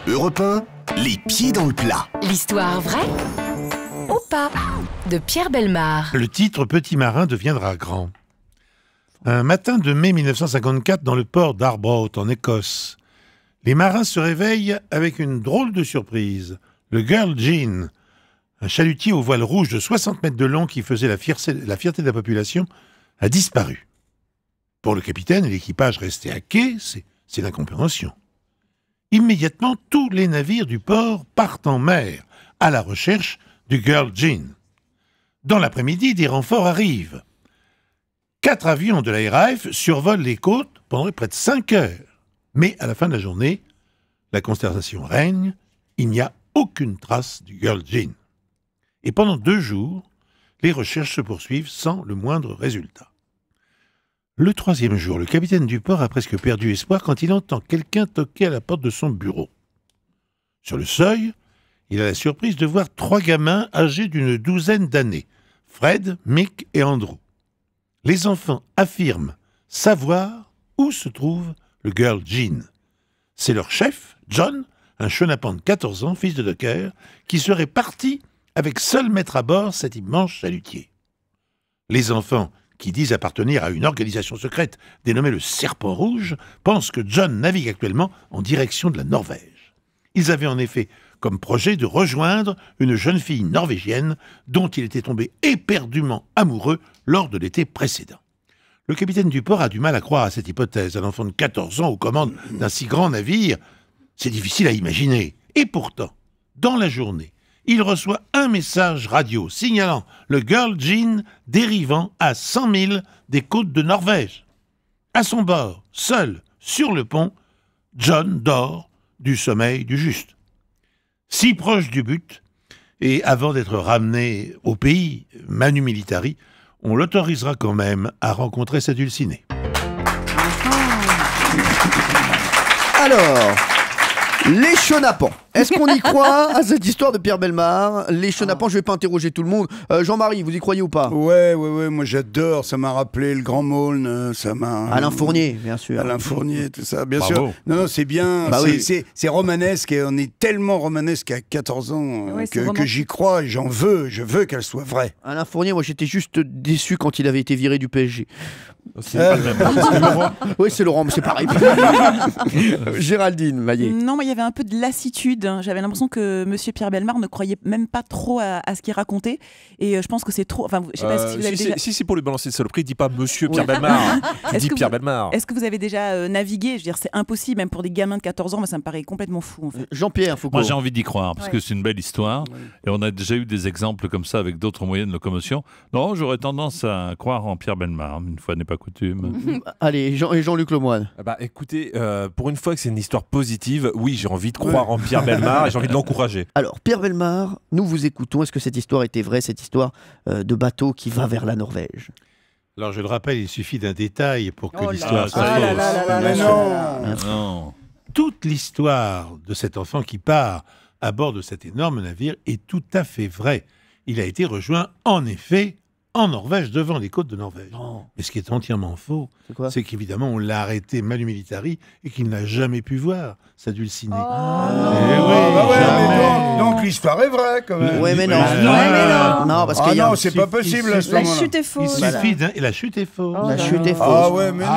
Europe 1, les pieds dans le plat. L'histoire vraie ou pas de Pierre Bellemare. Le titre Petit marin deviendra grand. Un matin de mai 1954 dans le port d'Arbroath en Écosse, les marins se réveillent avec une drôle de surprise. Le Girl Jean, un chalutier au voile rouge de 60 mètres de long qui faisait la fierté de la population, a disparu. Pour le capitaine et l'équipage restés à quai, c'est l'incompréhension. Immédiatement, tous les navires du port partent en mer à la recherche du Girl Jean. Dans l'après-midi, des renforts arrivent. 4 avions de la RAF survolent les côtes pendant près de 5 heures. Mais à la fin de la journée, la consternation règne, il n'y a aucune trace du Girl Jean. Et pendant 2 jours, les recherches se poursuivent sans le moindre résultat. Le 3e jour, le capitaine du port a presque perdu espoir quand il entend quelqu'un toquer à la porte de son bureau. Sur le seuil, il a la surprise de voir 3 gamins âgés d'une douzaine d'années, Fred, Mick et Andrew. Les enfants affirment savoir où se trouve le Girl Jean. C'est leur chef, John, un chenapan de 14 ans, fils de docker, qui serait parti avec seul maître à bord cet immense chalutier. Les enfants, qui disent appartenir à une organisation secrète dénommée le Serpent Rouge, pensent que John navigue actuellement en direction de la Norvège. Ils avaient en effet comme projet de rejoindre une jeune fille norvégienne dont il était tombé éperdument amoureux lors de l'été précédent. Le capitaine du port a du mal à croire à cette hypothèse. Un enfant de 14 ans aux commandes d'un si grand navire, c'est difficile à imaginer. Et pourtant, dans la journée, il reçoit un message radio signalant le Girl Jean dérivant à 100 000 des côtes de Norvège. À son bord, seul, sur le pont, John dort du sommeil du juste. Si proche du but, et avant d'être ramené au pays, Manu Militari, on l'autorisera quand même à rencontrer sa dulcinée. Alors, les chenapans. Est-ce qu'on y croit à cette histoire de Pierre Bellemare? Les chenapans, je vais pas interroger tout le monde. Jean-Marie, vous y croyez ou pas? Ouais, moi j'adore, ça m'a rappelé le Grand Maulne, ça m'a... Alain Fournier, bien sûr. Alain Fournier, tout ça, bien Bravo. sûr. Non, c'est bien, Bah oui. c'est romanesque, et on est tellement romanesque à 14 ans Ouais, que j'y crois, et je veux qu'elle soit vraie. Alain Fournier, moi j'étais juste déçu quand il avait été viré du PSG. C'est pas le même. C'est Laurent. Oui, c'est Laurent, mais c'est pareil. Géraldine Maillet. Non, mais il y avait un peu de lassitude. J'avais l'impression que Monsieur Pierre Bellemare ne croyait même pas trop à ce qu'il racontait. Et je pense que c'est trop. Enfin, je sais pas si vous avez déjà... Si, pour lui balancer de saloperie, il dit pas Monsieur Pierre Bellemare. Il dit Pierre Bellemare. Est-ce que vous avez déjà navigué? Je veux dire, c'est impossible, même pour des gamins de 14 ans. Moi, ça me paraît complètement fou, en fait. Jean-Pierre Foucault. Moi, j'ai envie d'y croire, parce que c'est une belle histoire. Et on a déjà eu des exemples comme ça avec d'autres moyens de locomotion. Non, j'aurais tendance à croire en Pierre Bellemare. Une fois n'est pas coutume. Allez, Jean-Luc Lemoyne. Bah écoutez, pour une fois que c'est une histoire positive, oui, j'ai envie de croire en Pierre Bellemare et j'ai envie de l'encourager. Alors, Pierre Bellemare, nous vous écoutons. Est-ce que cette histoire était vraie, cette histoire de bateau qui va vers la Norvège? Alors je le rappelle, il suffit d'un détail pour que Oh là l'histoire là soit là fausse. là là là Mais là. non. Non. Toute l'histoire de cet enfant qui part à bord de cet énorme navire est tout à fait vraie. Il a été rejoint, en effet, en Norvège, devant les côtes de Norvège. Non. Mais ce qui est entièrement faux, C'est quoi? c'est qu'évidemment, on l'a arrêté Manu Militari et qu'il n'a jamais pu voir sa dulcinée. Oh, Eh non. oui, Bah ouais, jamais. mais donc l'histoire est vraie, quand même. Ouais, mais non. Ouais, mais non. Non, parce Ah qu'il y a... non, c'est pas possible, à ce La moment-là. chute est Il fausse. suffit d'un... Et la chute est fausse. La chute est fausse. Ah ouais, mais non.